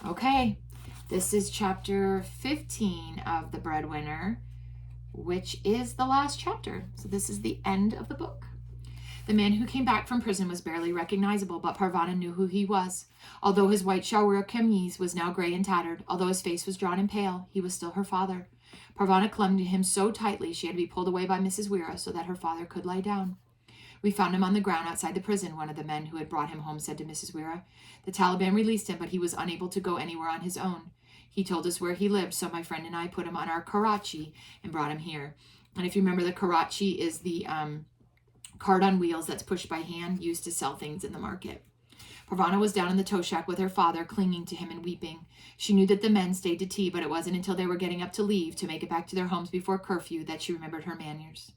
Okay, this is chapter 15 of The Breadwinner, which is the last chapter. So this is the end of the book. The man who came back from prison was barely recognizable, but Parvana knew who he was. Although his white shalwar kameez was now gray and tattered, although his face was drawn and pale, he was still her father. Parvana clung to him so tightly she had to be pulled away by Mrs. Weira so that her father could lie down. We found him on the ground outside the prison, one of the men who had brought him home said to Mrs. Weira. The Taliban released him, but he was unable to go anywhere on his own. He told us where he lived, so my friend and I put him on our Karachi and brought him here. And if you remember, the Karachi is the cart on wheels that's pushed by hand, used to sell things in the market. Parvana was down in the tow shack with her father, clinging to him and weeping. She knew that the men stayed to tea, but it wasn't until they were getting up to leave to make it back to their homes before curfew that she remembered her manners.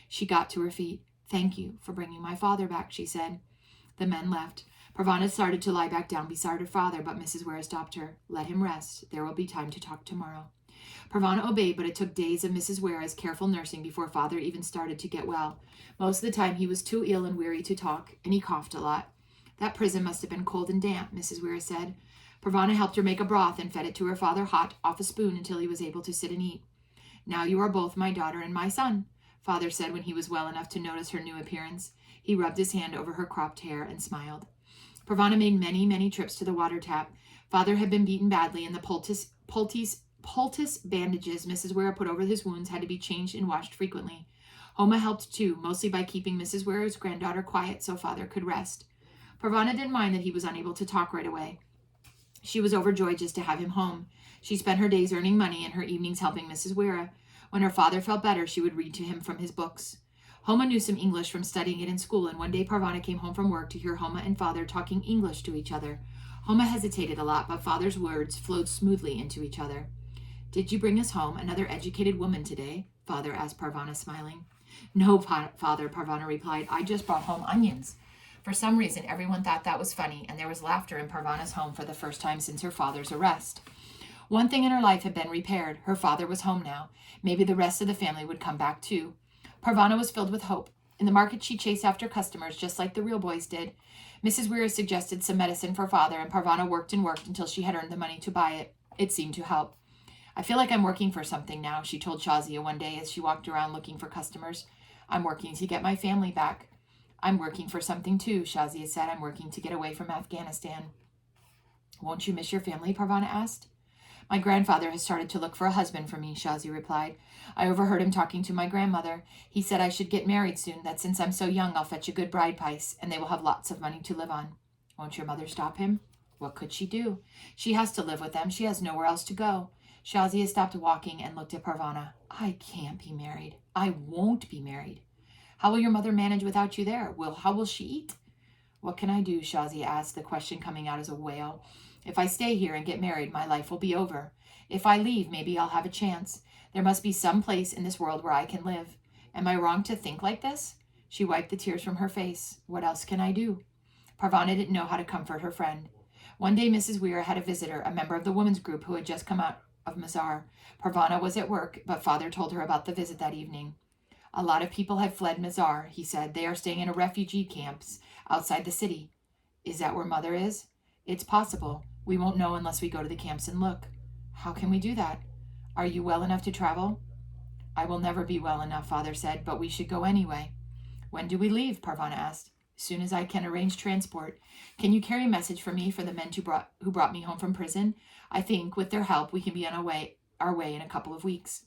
She got to her feet. Thank you for bringing my father back, she said. The men left. Parvana started to lie back down beside her father, but Mrs. Ware stopped her. Let him rest. There will be time to talk tomorrow. Parvana obeyed, but it took days of Mrs. Ware's careful nursing before father even started to get well. Most of the time he was too ill and weary to talk, and he coughed a lot. That prison must have been cold and damp, Mrs. Ware said. Parvana helped her make a broth and fed it to her father hot off a spoon until he was able to sit and eat. Now you are both my daughter and my son, father said when he was well enough to notice her new appearance. He rubbed his hand over her cropped hair and smiled. Parvana made many, many trips to the water tap. Father had been beaten badly, and the poultice bandages Mrs. Ware put over his wounds had to be changed and washed frequently. Homa helped too, mostly by keeping Mrs. Ware's granddaughter quiet so father could rest. Parvana didn't mind that he was unable to talk right away. She was overjoyed just to have him home. She spent her days earning money and her evenings helping Mrs. Ware. When her father felt better, she would read to him from his books. Homa knew some English from studying it in school, and one day Parvana came home from work to hear Homa and father talking English to each other. Homa hesitated a lot, but father's words flowed smoothly into each other. Did you bring us home another educated woman today? Father asked Parvana, smiling. No, father, Parvana replied. I just brought home onions. For some reason, everyone thought that was funny, and there was laughter in Parvana's home for the first time since her father's arrest. One thing in her life had been repaired. Her father was home now. Maybe the rest of the family would come back too. Parvana was filled with hope. In the market, she chased after customers, just like the real boys did. Mrs. Weir suggested some medicine for father, and Parvana worked and worked until she had earned the money to buy it. It seemed to help. I feel like I'm working for something now, she told Shazia one day as she walked around looking for customers. I'm working to get my family back. I'm working for something too, Shazia said. I'm working to get away from Afghanistan. Won't you miss your family? Parvana asked. My grandfather has started to look for a husband for me, Shazia replied. I overheard him talking to my grandmother. He said I should get married soon, that since I'm so young I'll fetch a good bride price, and they will have lots of money to live on. Won't your mother stop him? What could she do? She has to live with them. She has nowhere else to go. Shazia stopped walking and looked at Parvana. I can't be married. I won't be married. How will your mother manage without you there? How will she eat? What can I do? Shazia asked, the question coming out as a wail. If I stay here and get married, my life will be over. If I leave, maybe I'll have a chance. There must be some place in this world where I can live. Am I wrong to think like this? She wiped the tears from her face. What else can I do? Parvana didn't know how to comfort her friend. One day Mrs. Weir had a visitor, a member of the women's group who had just come out of Mazar. Parvana was at work, but father told her about the visit that evening. A lot of people had fled Mazar, he said. They are staying in a refugee camps outside the city. Is that where mother is? It's possible. We won't know unless we go to the camps and look. How can we do that? Are you well enough to travel? I will never be well enough, father said, but we should go anyway. When do we leave? Parvana asked. As soon as I can arrange transport. Can you carry a message for me for the men who brought me home from prison? I think, with their help, we can be on our way in a couple of weeks.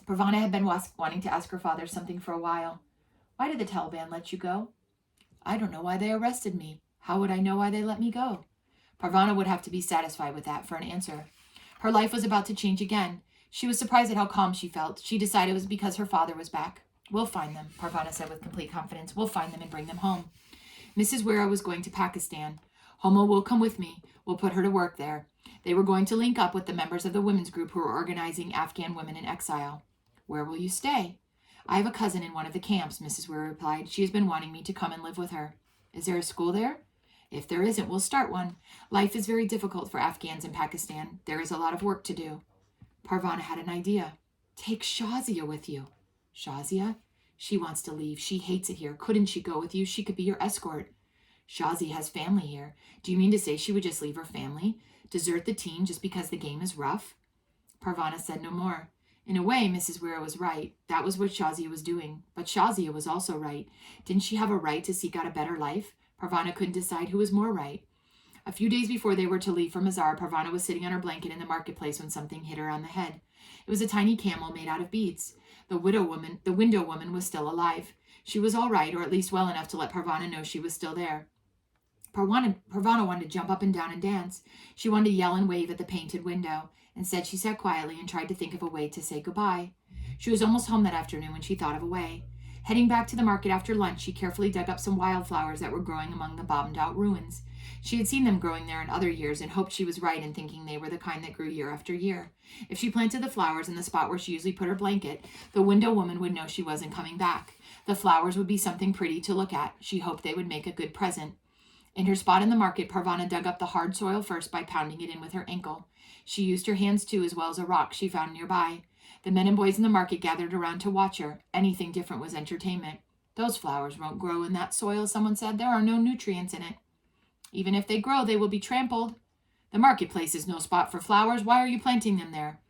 Parvana had been wanting to ask her father something for a while. Why did the Taliban let you go? I don't know why they arrested me. How would I know why they let me go? Parvana would have to be satisfied with that for an answer. Her life was about to change again. She was surprised at how calm she felt. She decided it was because her father was back. We'll find them, Parvana said with complete confidence. We'll find them and bring them home. Mrs. Wira was going to Pakistan. Homa will come with me. We'll put her to work there. They were going to link up with the members of the women's group who were organizing Afghan women in exile. Where will you stay? I have a cousin in one of the camps, Mrs. Wira replied. She has been wanting me to come and live with her. Is there a school there? If there isn't, we'll start one. Life is very difficult for Afghans in Pakistan. There is a lot of work to do. Parvana had an idea. Take Shazia with you. Shazia? She wants to leave. She hates it here. Couldn't she go with you? She could be your escort. Shazia has family here. Do you mean to say she would just leave her family? Desert the team just because the game is rough? Parvana said no more. In a way, Mrs. Wera was right. That was what Shazia was doing. But Shazia was also right. Didn't she have a right to seek out a better life? Parvana couldn't decide who was more right. A few days before they were to leave for Mazar, Parvana was sitting on her blanket in the marketplace when something hit her on the head. It was a tiny camel made out of beads. The window woman was still alive. She was all right, or at least well enough to let Parvana know she was still there. Parvana wanted to jump up and down and dance. She wanted to yell and wave at the painted window. Instead, she sat quietly and tried to think of a way to say goodbye. She was almost home that afternoon when she thought of a way. Heading back to the market after lunch, she carefully dug up some wildflowers that were growing among the bombed-out ruins. She had seen them growing there in other years and hoped she was right in thinking they were the kind that grew year after year. If she planted the flowers in the spot where she usually put her blanket, the window woman would know she wasn't coming back. The flowers would be something pretty to look at. She hoped they would make a good present. In her spot in the market, Parvana dug up the hard soil first by pounding it in with her ankle. She used her hands too, as well as a rock she found nearby. The men and boys in the market gathered around to watch her. Anything different was entertainment. Those flowers won't grow in that soil, someone said. There are no nutrients in it. Even if they grow, they will be trampled. The marketplace is no spot for flowers. Why are you planting them there?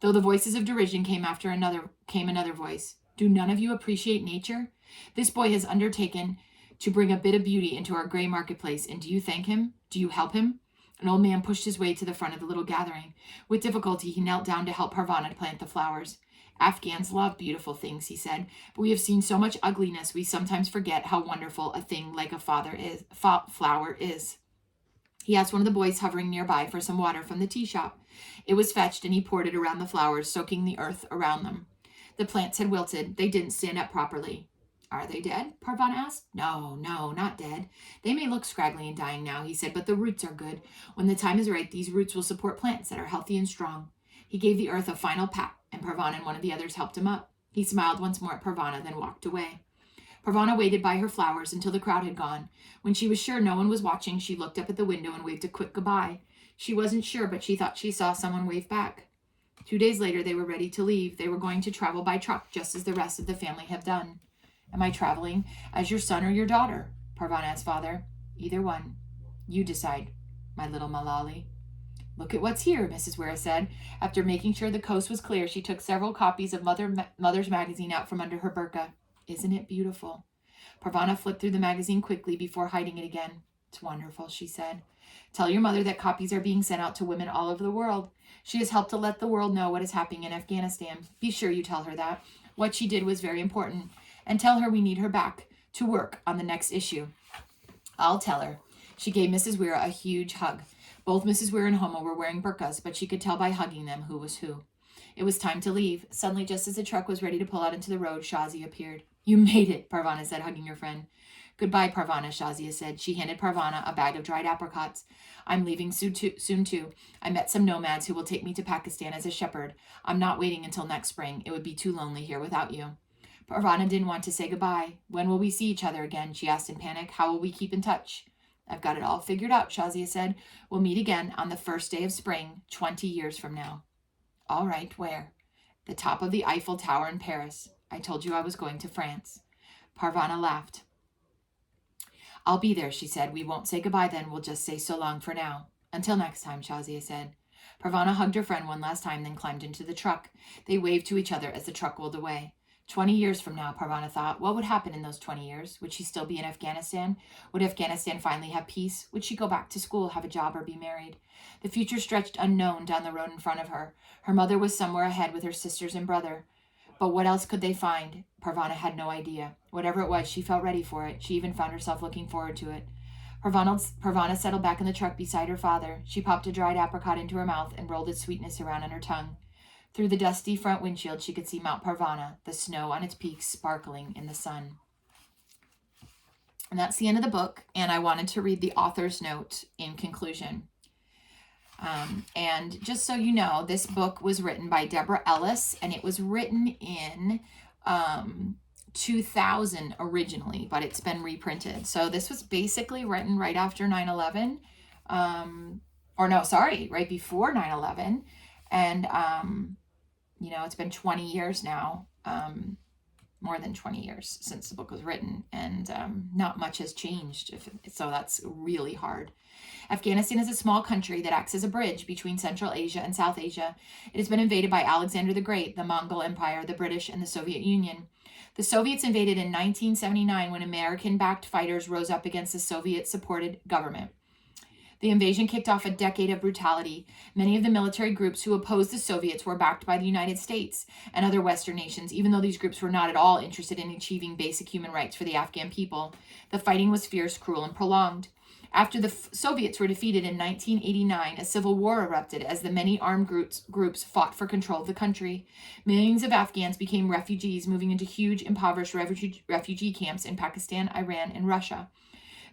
Though the voices of derision came another voice. Do none of you appreciate nature? This boy has undertaken to bring a bit of beauty into our gray marketplace, and do you thank him? Do you help him? An old man pushed his way to the front of the little gathering. With difficulty, he knelt down to help Parvana plant the flowers. Afghans love beautiful things, he said, but we have seen so much ugliness we sometimes forget how wonderful a thing like a flower is. He asked one of the boys hovering nearby for some water from the tea shop. It was fetched, and he poured it around the flowers, soaking the earth around them. The plants had wilted. They didn't stand up properly. Are they dead? Parvana asked. No, not dead. They may look scraggly and dying now, he said, but the roots are good. When the time is right, these roots will support plants that are healthy and strong. He gave the earth a final pat, and Parvana and one of the others helped him up. He smiled once more at Parvana, then walked away. Parvana waited by her flowers until the crowd had gone. When she was sure no one was watching, she looked up at the window and waved a quick goodbye. She wasn't sure, but she thought she saw someone wave back. 2 days later, they were ready to leave. They were going to travel by truck, just as the rest of the family had done. Am I traveling as your son or your daughter? Parvana asked father. Either one. You decide, my little Malali. Look at what's here, Mrs. Wera said. After making sure the coast was clear, she took several copies of Mother's magazine out from under her burqa. Isn't it beautiful? Parvana flipped through the magazine quickly before hiding it again. It's wonderful, she said. Tell your mother that copies are being sent out to women all over the world. She has helped to let the world know what is happening in Afghanistan. Be sure you tell her that. What she did was very important. And tell her we need her back to work on the next issue. I'll tell her. She gave Mrs. Wera a huge hug. Both Mrs. Wera and Homo were wearing burqas, but she could tell by hugging them who was who. It was time to leave. Suddenly, just as the truck was ready to pull out into the road, Shazia appeared. You made it, Parvana said, hugging her friend. Goodbye, Parvana, Shazia said. She handed Parvana a bag of dried apricots. I'm leaving soon too. I met some nomads who will take me to Pakistan as a shepherd. I'm not waiting until next spring. It would be too lonely here without you. Parvana didn't want to say goodbye. When will we see each other again? She asked in panic. How will we keep in touch? I've got it all figured out, Shazia said. We'll meet again on the first day of spring, 20 years from now. All right, where? The top of the Eiffel Tower in Paris. I told you I was going to France. Parvana laughed. I'll be there, she said. We won't say goodbye then. We'll just say so long for now. Until next time, Shazia said. Parvana hugged her friend one last time, then climbed into the truck. They waved to each other as the truck rolled away. 20 years from now, Parvana thought, what would happen in those 20 years? Would she still be in Afghanistan? Would Afghanistan finally have peace? Would she go back to school, have a job, or be married? The future stretched unknown down the road in front of her. Her mother was somewhere ahead with her sisters and brother. But what else could they find? Parvana had no idea. Whatever it was, she felt ready for it. She even found herself looking forward to it. Parvana settled back in the truck beside her father. She popped a dried apricot into her mouth and rolled its sweetness around on her tongue. Through the dusty front windshield, she could see Mount Parvana, the snow on its peaks sparkling in the sun. And that's the end of the book, and I wanted to read the author's note in conclusion. And just so you know, this book was written by Deborah Ellis, and it was written in 2000 originally, but it's been reprinted. So this was basically written right after 9/11, right before 9/11. And, it's been 20 years now. more than 20 years since the book was written, and not much has changed. So that's really hard. Afghanistan is a small country that acts as a bridge between Central Asia and South Asia. It has been invaded by Alexander the Great, the Mongol Empire, the British, and the Soviet Union. The Soviets invaded in 1979 when American-backed fighters rose up against the Soviet-supported government. The invasion kicked off a decade of brutality. Many of the military groups who opposed the Soviets were backed by the United States and other Western nations, even though these groups were not at all interested in achieving basic human rights for the Afghan people. The fighting was fierce, cruel, and prolonged. After the Soviets were defeated in 1989, a civil war erupted as the many armed groups fought for control of the country. Millions of Afghans became refugees, moving into huge, impoverished refugee camps in Pakistan, Iran, and Russia.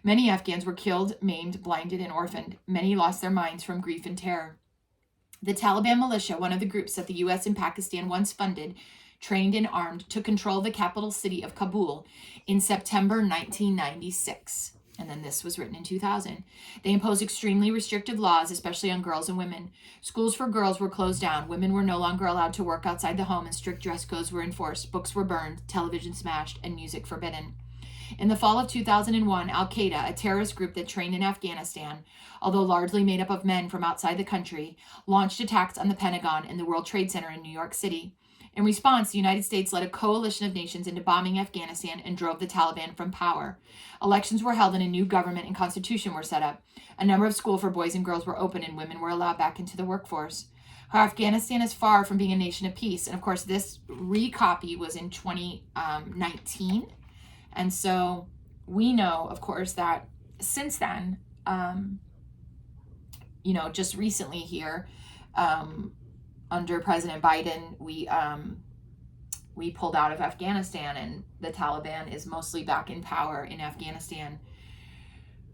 Many Afghans were killed, maimed, blinded, and orphaned. Many lost their minds from grief and terror. The Taliban Militia, one of the groups that the U.S. and Pakistan once funded, trained and armed, took control of the capital city of Kabul in September 1996. And then this was written in 2000. They imposed extremely restrictive laws, especially on girls and women. Schools for girls were closed down. Women were no longer allowed to work outside the home, and strict dress codes were enforced. Books were burned, television smashed, and music forbidden. In the fall of 2001, Al-Qaeda, a terrorist group that trained in Afghanistan, although largely made up of men from outside the country, launched attacks on the Pentagon and the World Trade Center in New York City. In response, the United States led a coalition of nations into bombing Afghanistan and drove the Taliban from power. Elections were held and a new government and constitution were set up. A number of schools for boys and girls were opened and women were allowed back into the workforce. Afghanistan is far from being a nation of peace. And of course, this recopy was in 2019. And so we know, of course, that since then, just recently here, under President Biden, we pulled out of Afghanistan, and the Taliban is mostly back in power in Afghanistan.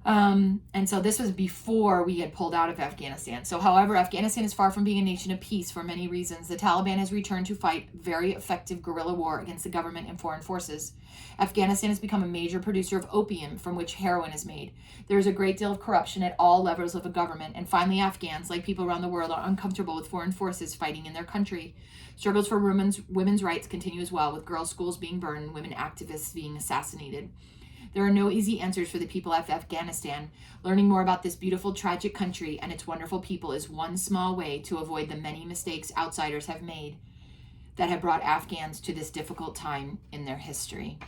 And so this was before we had pulled out of Afghanistan. So, however, Afghanistan is far from being a nation of peace for many reasons. The Taliban has returned to fight very effective guerrilla war against the government and foreign forces. Afghanistan has become a major producer of opium, from which heroin is made. There is a great deal of corruption at all levels of a government, and finally Afghans, like people around the world, are uncomfortable with foreign forces fighting in their country. Struggles for women's rights continue as well, with girls' schools being burned and women activists being assassinated. There are no easy answers for the people of Afghanistan. Learning more about this beautiful, tragic country and its wonderful people is one small way to avoid the many mistakes outsiders have made that have brought Afghans to this difficult time in their history.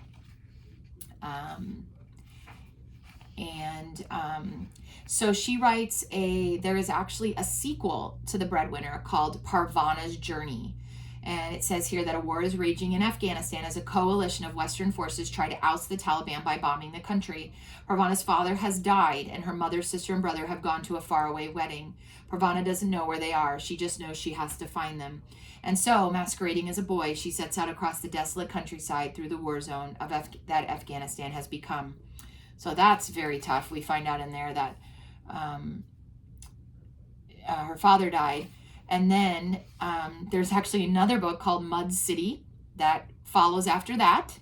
So she writes there is actually a sequel to The Breadwinner called Parvana's Journey. And it says here that a war is raging in Afghanistan as a coalition of Western forces try to oust the Taliban by bombing the country. Parvana's father has died, and her mother, sister, and brother have gone to a faraway wedding. Parvana doesn't know where they are. She just knows she has to find them. And so, masquerading as a boy, she sets out across the desolate countryside through the war zone of that Afghanistan has become. So that's very tough. We find out in there that her father died. And then there's actually another book called Mud City that follows after that.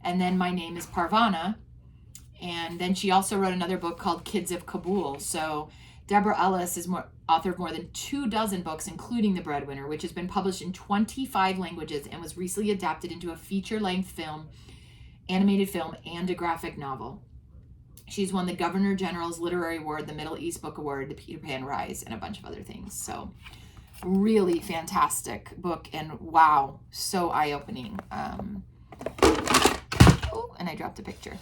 And then My Name is Parvana. And then she also wrote another book called Kids of Kabul. So Deborah Ellis is author of more than 24 books, including The Breadwinner, which has been published in 25 languages and was recently adapted into a feature-length film, animated film, and a graphic novel. She's won the Governor General's Literary Award, the Middle East Book Award, the Peter Pan Prize, and a bunch of other things. So really fantastic book, and wow, so eye-opening. And I dropped a picture.